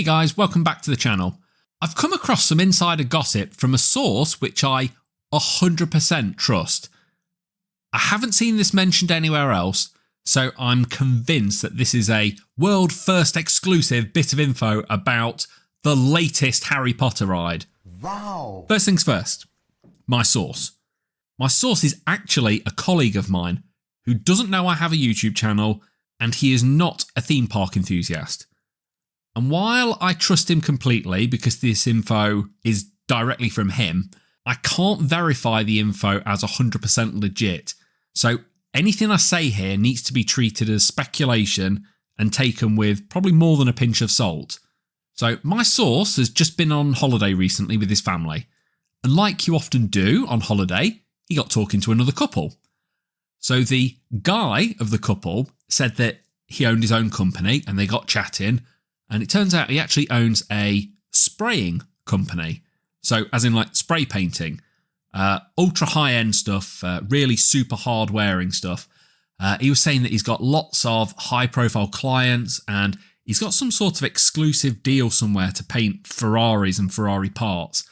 Hey guys, welcome back to the channel. I've come across some insider gossip from a source which I 100% trust. I haven't seen this mentioned anywhere else, so I'm convinced that this is a world first exclusive bit of info about the latest Harry Potter ride. Wow! First things first, my source. My source is actually a colleague of mine who doesn't know I have a YouTube channel, and he is not a theme park enthusiast. And while I trust him completely because this info is directly from him, I can't verify the info as 100% legit. So anything I say here needs to be treated as speculation and taken with probably more than a pinch of salt. So my source has just been on holiday recently with his family. And like you often do on holiday, he got talking to another couple. So the guy of the couple said that he owned his own company and they got chatting. And it turns out he actually owns a spraying company. So as in like spray painting, ultra high end stuff, really super hard wearing stuff. He was saying that he's got lots of high profile clients and he's got some sort of exclusive deal somewhere to paint Ferraris and Ferrari parts.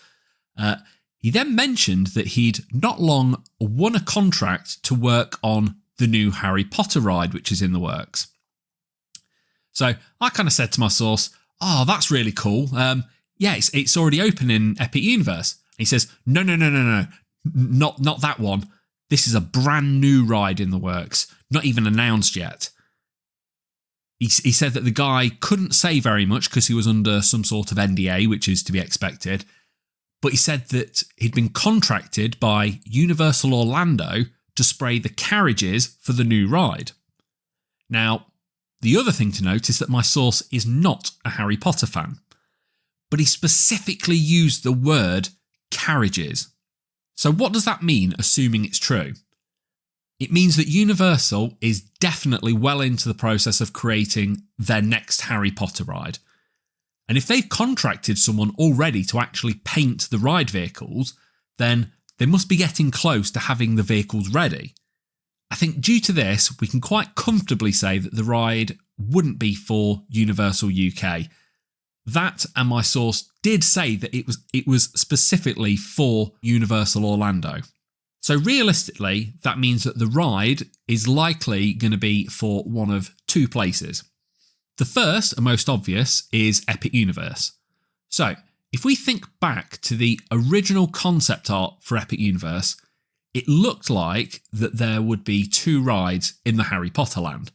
He then mentioned that he'd not long won a contract to work on the new Harry Potter ride, which is in the works. So I kind of said to my source, oh, that's really cool. Yeah, it's already open in Epic Universe. He says, no, not that one. This is a brand new ride in the works, not even announced yet. He said that the guy couldn't say very much because he was under some sort of NDA, which is to be expected. But he said that he'd been contracted by Universal Orlando to spray the carriages for the new ride. Now, the other thing to note is that my source is not a Harry Potter fan, but he specifically used the word carriages. So what does that mean, assuming it's true? It means that Universal is definitely well into the process of creating their next Harry Potter ride. And if they've contracted someone already to actually paint the ride vehicles, then they must be getting close to having the vehicles ready. I think due to this, we can quite comfortably say that the ride wouldn't be for Universal UK. That and my source did say that it was specifically for Universal Orlando. So realistically, that means that the ride is likely going to be for one of two places. The first and most obvious is Epic Universe. So if we think back to the original concept art for Epic Universe, it looked like that there would be two rides in the Harry Potter land.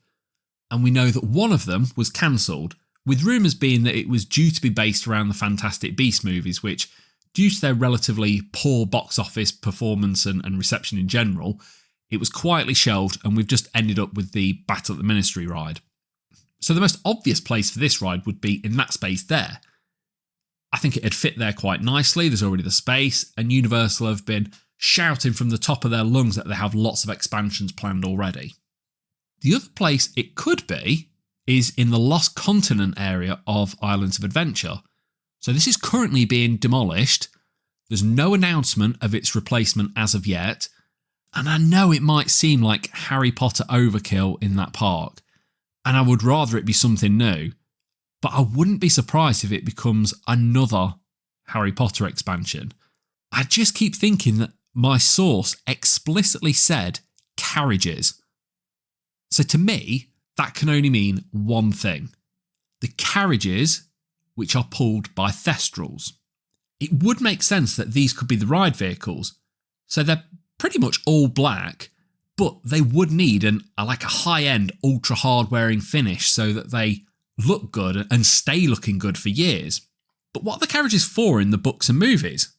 And we know that one of them was cancelled, with rumours being that it was due to be based around the Fantastic Beasts movies, which, due to their relatively poor box office performance and reception in general, it was quietly shelved and we've just ended up with the Battle at the Ministry ride. So the most obvious place for this ride would be in that space there. I think it'd fit there quite nicely, there's already the space, and Universal have been shouting from the top of their lungs that they have lots of expansions planned already. The other place it could be is in the Lost Continent area of Islands of Adventure. So this is currently being demolished. There's no announcement of its replacement as of yet. And I know it might seem like Harry Potter overkill in that park, and I would rather it be something new, but I wouldn't be surprised if it becomes another Harry Potter expansion. I just keep thinking that my source explicitly said carriages. So to me, that can only mean one thing. The carriages which are pulled by Thestrals. It would make sense that these could be the ride vehicles. So they're pretty much all black, but they would need a high-end, ultra hard-wearing finish so that they look good and stay looking good for years. But what are the carriages for in the books and movies?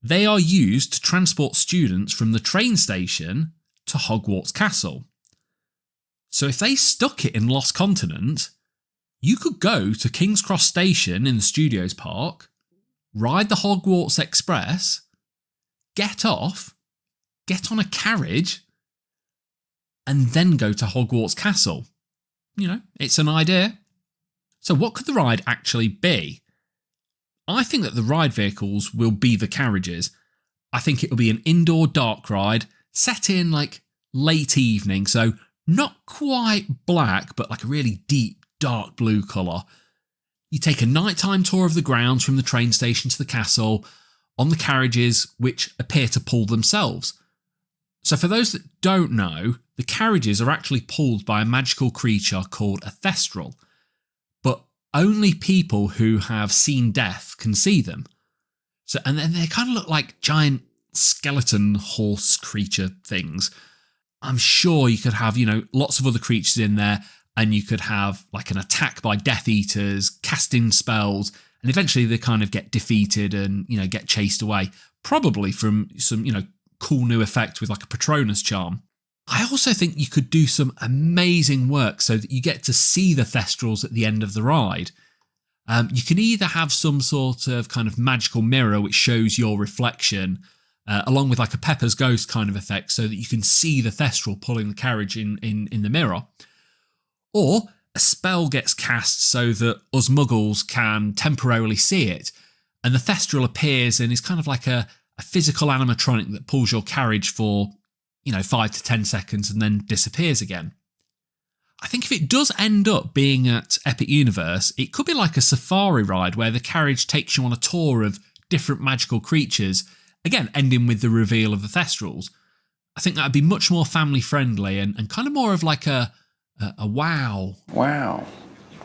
They are used to transport students from the train station to Hogwarts Castle. So if they stuck it in Lost Continent, you could go to King's Cross Station in the Studios Park, ride the Hogwarts Express, get off, get on a carriage, and then go to Hogwarts Castle. You know, it's an idea. So what could the ride actually be? I think that the ride vehicles will be the carriages. I think it will be an indoor dark ride set in like late evening, so not quite black, but like a really deep dark blue colour. You take a nighttime tour of the grounds from the train station to the castle on the carriages which appear to pull themselves. So for those that don't know, the carriages are actually pulled by a magical creature called a Thestral, but only people who have seen death can see them. So, and then they kind of look like giant skeleton horse creature things. I'm sure you could have, lots of other creatures in there, and you could have like an attack by Death Eaters, casting spells, and eventually they kind of get defeated and, get chased away. Probably from some, cool new effect with like a Patronus charm. I also think you could do some amazing work so that you get to see the Thestrals at the end of the ride. You can either have some sort of kind of magical mirror which shows your reflection, along with like a Pepper's Ghost kind of effect so that you can see the Thestral pulling the carriage in the mirror. Or a spell gets cast so that us muggles can temporarily see it, and the Thestral appears and is kind of like a physical animatronic that pulls your carriage for, 5 to 10 seconds and then disappears again. I think if it does end up being at Epic Universe, it could be like a safari ride where the carriage takes you on a tour of different magical creatures, again ending with the reveal of the Thestrals. I think that would be much more family friendly and kind of more of like a wow,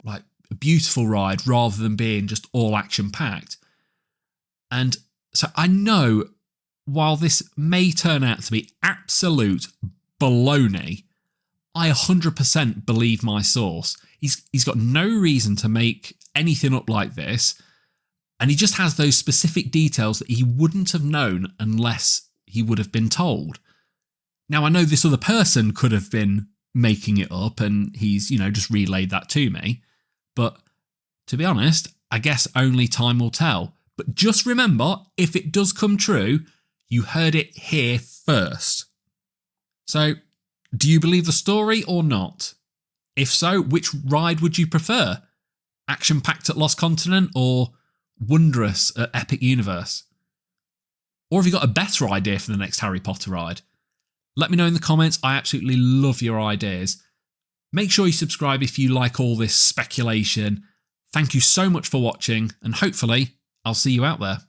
like a beautiful ride rather than being just all action packed. And so I know while this may turn out to be absolute baloney, I 100% believe my source. He's got no reason to make anything up like this, and he just has those specific details that he wouldn't have known unless he would have been told. Now, I know this other person could have been making it up and he's, just relayed that to me, but to be honest, I guess only time will tell. But just remember, if it does come true, you heard it here first. So, do you believe the story or not? If so, which ride would you prefer? Action-packed at Lost Continent or wondrous at Epic Universe? Or have you got a better idea for the next Harry Potter ride? Let me know in the comments. I absolutely love your ideas. Make sure you subscribe if you like all this speculation. Thank you so much for watching, and hopefully I'll see you out there.